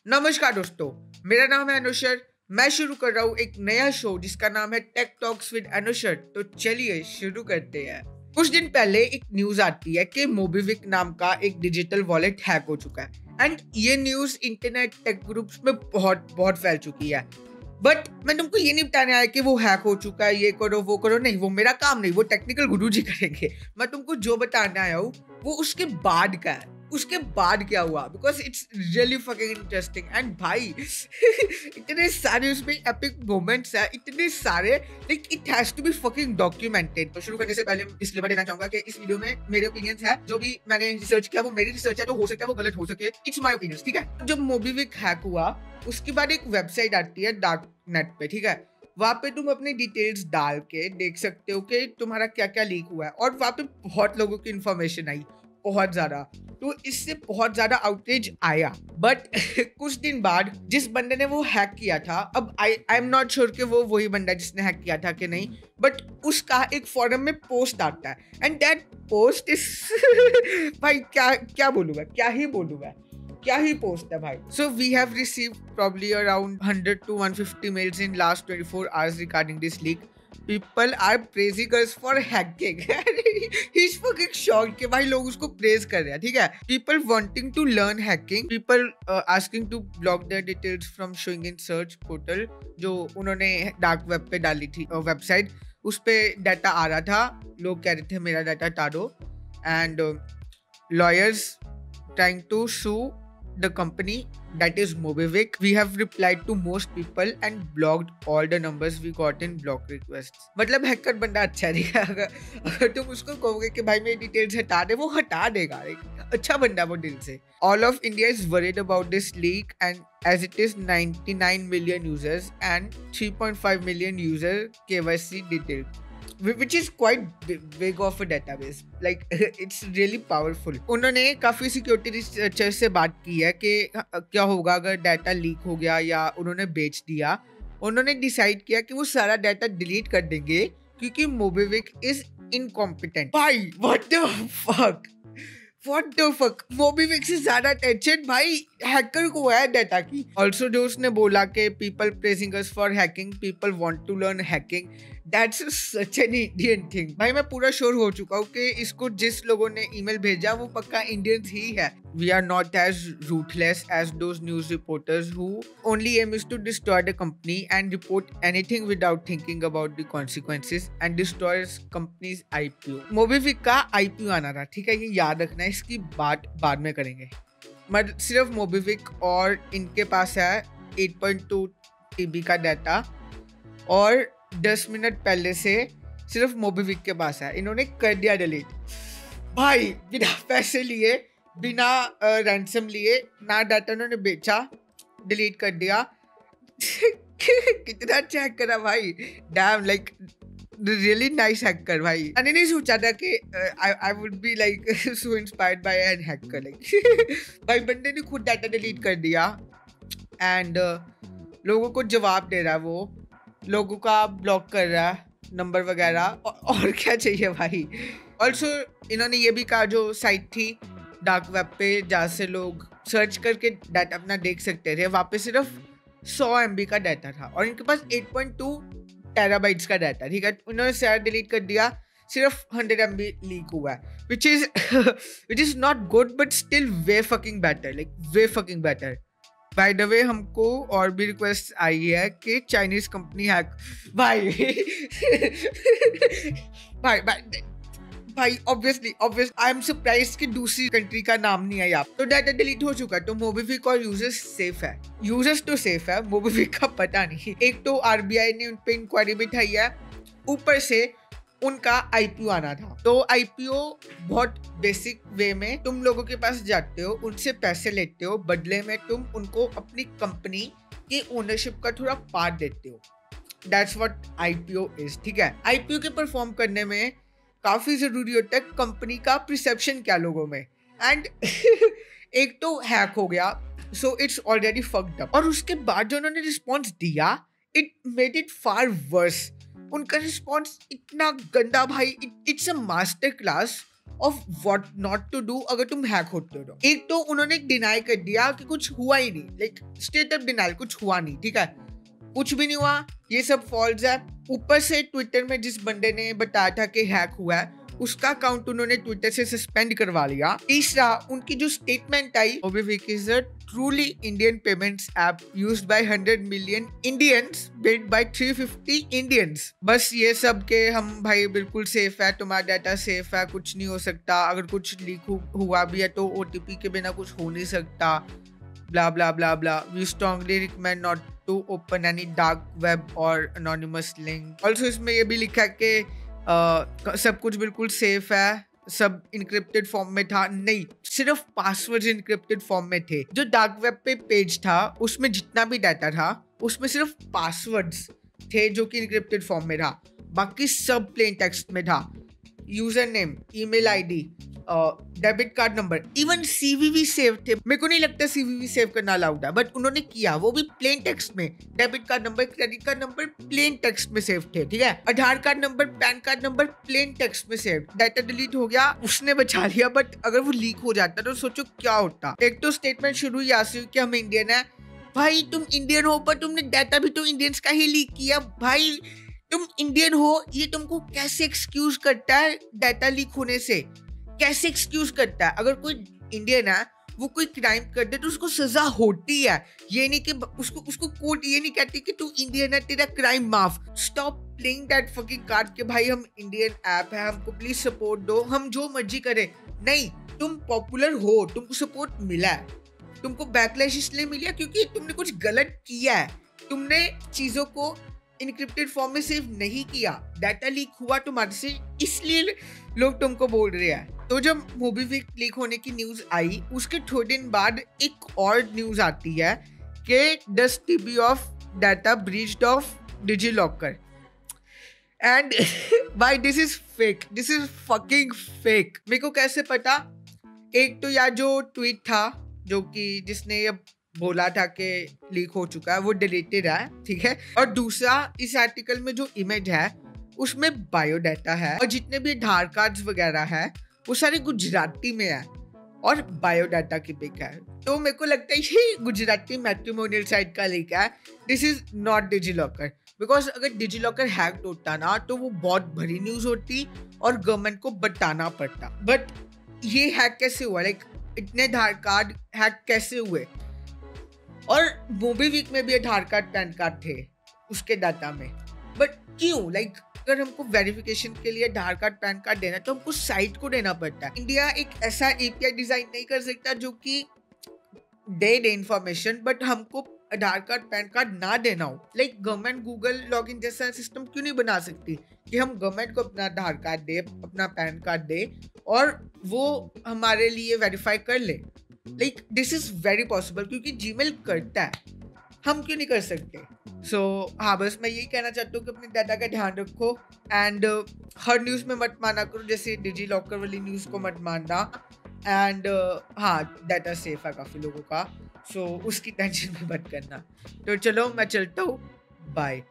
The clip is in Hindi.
नमस्कार दोस्तों, मेरा नाम है अनुशर। मैं शुरू कर रहा हूँ एक नया शो जिसका नाम है टेक टॉक्स विद अनुशर। तो चलिए शुरू करते हैं। कुछ दिन पहले एक न्यूज आती है कि मोबीविक नाम का एक डिजिटल वॉलेट हैक हो चुका है एंड ये न्यूज इंटरनेट टेक ग्रुप्स में बहुत बहुत फैल चुकी है। बट मैं तुमको ये नहीं बताने आया कि वो हैक हो चुका है, ये करो वो करो, नहीं, वो मेरा काम नहीं, वो टेक्निकल गुरुजी करेंगे। मैं तुमको जो बताने आया हूँ वो उसके बाद का है। उसके बाद क्या हुआ, because it's really fucking interesting and भाई इतने सारे उसमें एपिक मोमेंट्स है, इतने सारे, like it has to be fucking documented. तो शुरू करने से पहले डिस्क्लेमर देना चाहूंगा कि इस वीडियो में मेरे ओपिनियंस है, जो भी मैंने रिसर्च किया वो मेरी रिसर्च है, तो हो सकता है वो गलत हो सके, इट्स माय ओपिनियंस, ठीक है। जब मोबीविक हैक हुआ उसके बाद एक वेबसाइट आती है डार्क नेट पे, ठीक है। वहां पे तुम अपनी डिटेल्स डाल के देख सकते हो कि तुम्हारा क्या क्या लीक हुआ है, और वहां पे बहुत लोगों की इंफॉर्मेशन आई, बहुत ज्यादा। तो इससे बहुत ज्यादा आउटरीच आया। बट कुछ दिन बाद जिस बंदे ने वो हैक किया था, अब आई एम नॉट श्योर कि वो वही बंदा जिसने हैक किया था कि नहीं, बट उसका एक फॉरम में पोस्ट आता है एंड दैट पोस्ट इज भाई क्या बोलूंगा, क्या ही पोस्ट है भाई। So we have received probably around 100 to 150 mails in last 24 hours regarding this leak. People are praising us for hacking. He's fucking shocked कि भाई लोग उसको प्रेज कर रहे हैं, ठीक है। People wanting to learn hacking, people asking to block their details from showing in search portal, जो उन्होंने डार्क वेब पे डाली थी वेबसाइट, उस पे डाटा आ रहा था, लोग कह रहे थे मेरा डाटा हटा and lawyers trying to sue the company, that is Mobivic. We have replied to most people and blocked all the numbers we got in block requests. मतलब हैकर बंदा अच्छा नहीं है। अगर तुम उसको कहोगे कि भाई मेरी डिटेल्स हटा दे, वो हटा देगा। अच्छा बंदा वो दिल से। All of India is worried about this leak and as it is 99 million users and 3.5 million user KYC detailed, which is quite big of a database, like it's really powerful. उन्होंने काफी सिक्योरिटी रिसर्चर से बात की है कि क्या होगा अगर डाटा लीक हो गया या उन्होंने बेच दिया। उन्होंने डिसाइड किया कि वो सारा डाटा डिलीट कर देंगे क्योंकि मोबीविक इज इनकॉम्पिटेंट। भाई व्हाट द फक, मोबीविक से ज्यादा टेंशन भाई हैकर को है डाटा की। ऑल्सो जो उसने बोला कि people praising us for hacking, people want to learn hacking, that's such an Indian thing. भाई मैं पूरा श्योर हो चुका हूँ कि इसको जिस लोगों ने ईमेल भेजा वो पक्का इंडियंस ही है। We are not as ruthless as those news reporters who only aim is to destroy the company and report anything without thinking about the consequences and destroys companies IPO. MobiKwik का आईपीओ आना था, ठीक है, ये याद रखना है, इसकी बात बाद में करेंगे। मतलब सिर्फ मोबीविक और इनके पास है 8.2 TB का डाटा, और 10 मिनट पहले से सिर्फ मोबीविक के पास है, इन्होंने कर दिया डिलीट। भाई बिना पैसे लिए, बिना रैंसम लिए, ना डाटा उन्होंने बेचा, डिलीट कर दिया। कितना अच्छा हैक करा भाई, damn, like really nice hacker भाई। मैंने नहीं सोचा था कि I would be like so inspired by an hacker, like भाई बंदे ने खुद डाटा डिलीट कर दिया एंड लोगों को जवाब दे रहा है, वो लोगों का ब्लॉक कर रहा है नंबर वगैरह, और क्या चाहिए भाई। ऑल्सो इन्होंने ये भी कहा जो साइट थी डार्क वेब पे जहाँ से लोग सर्च करके डाटा अपना देख सकते थे, वहाँ पे सिर्फ 100 MB का डाटा था और इनके पास 8.2 टेराबाइट्स का डाटा, ठीक है। उन्होंने सारा डिलीट कर दिया, सिर्फ 100 MB लीक हुआ है, which is not good but still way fucking better, like way fucking better. By the way हमको और भी रिक्वेस्ट आई है कि चाइनीज कंपनी हैक, भाई भाई ऑब्वियसली आई एम सरप्राइज्ड कि दूसरी कंट्री का नाम नहीं है यहाँ। तो डाटा डिलीट हो चुका है, तो मोबीविक और यूजर्स सेफ है, यूजर्स तो सेफ है, मोबीविक का पता नहीं। एक तो आरबीआई ने उन पे इंक्वायरी बिठाई है, ऊपर से उनका आईपीओ आना था। तो आईपीओ बहुत बेसिक वे में तुम लोगों के पास जाते हो, उनसे पैसे लेते हो, बदले में तुम उनको अपनी कंपनी की ओनरशिप का थोड़ा पार्ट देते हो। दैट्स व्हाट आईपीओ इज, ठीक है। आईपीओ के परफॉर्म करने में काफी जरूरी होता है कंपनी का परसेप्शन क्या लोगों में, एंड एक तो हैक हो गया, so it's already fucked up, और उसके बाद जो उन्होंने रिस्पॉन्स दिया it made it far worse. उनका रिस्पॉन्स इतना गंदा भाई, it's a master class of what not to do अगर तुम हैक होते हो। एक तो उन्होंने डिनाई कर दिया कि कुछ हुआ ही नहीं, लाइक स्टेट ऑफ डिनाइल, कुछ हुआ नहीं, ठीक है, कुछ भी नहीं हुआ, ये सब फॉल्स है। ऊपर से ट्विटर में जिस बंदे ने बताया था कि हैक हुआ है, उसका अकाउंट उन्होंने ट्विटर से सस्पेंड करवा लिया। तीसरा, उनकी जो statement I, MobiKwik is a truly Indian payments app used by 100 million Indians, build by 350 Indians. बस ये सब के हम भाई बिल्कुल सेफ है, तुम्हारा डाटा सेफ है, कुछ नहीं हो सकता, अगर कुछ लीक हुआ भी है तो OTP के बिना कुछ हो नहीं सकता, blah blah blah blah. We strongly recommend not to open any dark web or anonymous link. Also इसमें ये भी लिखा है कि सब कुछ बिल्कुल सेफ है, सब इनक्रिप्टेड फॉर्म में था। नहीं, सिर्फ पासवर्ड्स इनक्रिप्टेड फॉर्म में थे। जो डार्क वेब पे पेज था उसमें जितना भी डाटा था उसमें सिर्फ पासवर्ड्स थे जो कि इनक्रिप्टेड फॉर्म में था, बाकी सब प्लेन टेक्स्ट में था। User name, email ID, debit card number, even CVV save थे। मेरे को नहीं लगता CVV सेव करना अलाउड है, बट उन्होंने किया, वो भी प्लेन टेक्स्ट में। Debit card number, credit card number plain text में सेव थे, ठीक है। Aadhaar card number, PAN card number plain text में सेव। डाटा डिलीट हो गया, उसने बचा लिया, बट अगर वो लीक हो जाता तो सोचो क्या होता। एक तो स्टेटमेंट शुरू यहाँ से कि हम इंडियन है। भाई तुम इंडियन हो पर तुमने डाटा भी तो इंडियंस का ही लीक किया। भाई तुम इंडियन हो, ये तुमको कैसे एक्सक्यूज करता है डाटा लीक होने से? कैसे एक्सक्यूज करता है? अगर कोई इंडियन है, वो कोई क्राइम कर दे तो उसको सजा होती है। ये नहीं कि उसको कोर्ट ये नहीं कहती कि तू इंडियन है, तेरा क्राइम माफ। Stop playing that fucking card कि भाई हम इंडियन ऐप है, हमको प्लीज सपोर्ट दो, हम जो मर्जी करें। नहीं, तुम पॉपुलर हो, तुमको सपोर्ट मिला है, तुमको बैकलैश इसलिए मिला क्योंकि तुमने कुछ गलत किया है, तुमने चीजों को इनक्रिप्टेड फॉर्म में सेव नहीं किया, डाटा लीक हुआ तुम्हारे से, इसलिए लोग तुमको बोल रहे हैं। तो जब मोबीक्विक लीक होने की न्यूज आई, उसके थोड़े दिन बाद एक और न्यूज आती है कि 10 TB of data breached of DigiLocker. And भाई this is fake, this is fucking fake. मेरे को कैसे पता? एक तो यार जो ट्वीट था जो कि जिसने ये बोला था कि लीक हो चुका है, वो डिलीटेड है, ठीक है। और दूसरा, इस आर्टिकल में जो इमेज है उसमें बायोडाटा है और जितने भी आधार कार्ड्स वगैरह है वो सारे गुजराती में है और बायोडाटा की पिक है। तो मेरे को लगता है ये गुजराती मैट्रिमोनियल साइट का लीक है। This is not DigiLocker, because अगर डिजिलॉकर हैक होता ना तो वो बहुत बड़ी न्यूज होती और गवर्नमेंट को बताना पड़ता। बट ये हैक कैसे हुआ? लाइक इतने आधार कार्ड हैक कैसे हुए? और मोबीक्विक में भी आधार कार्ड, पैन कार्ड थे उसके डाटा में, बट क्यों? लाइक अगर हमको वेरिफिकेशन के लिए आधार कार्ड, पैन कार्ड देना तो हमको साइट को देना पड़ता है। इंडिया एक ऐसा API डिजाइन नहीं कर सकता जो कि दे इंफॉर्मेशन बट हमको आधार कार्ड, पैन कार्ड ना देना हो। लाइक गवर्नमेंट गूगल लॉगिन जैसा सिस्टम क्यों नहीं बना सकती कि हम गवर्नमेंट को अपना आधार कार्ड दे, अपना पैन कार्ड दे और वो हमारे लिए वेरीफाई कर ले। Like this is very possible क्योंकि जीमेल करता है, हम क्यों नहीं कर सकते? सो हाँ, बस मैं यही कहना चाहता हूँ कि अपने डाटा का ध्यान रखो एंड हर न्यूज़ में मत माना करो, जैसे डिजिलॉकर वाली न्यूज़ को मत मानना। एंड हाँ, डाटा सेफ है काफ़ी लोगों का, सो उसकी टेंशन भी मत करना। तो चलो मैं चलता हूँ, बाय।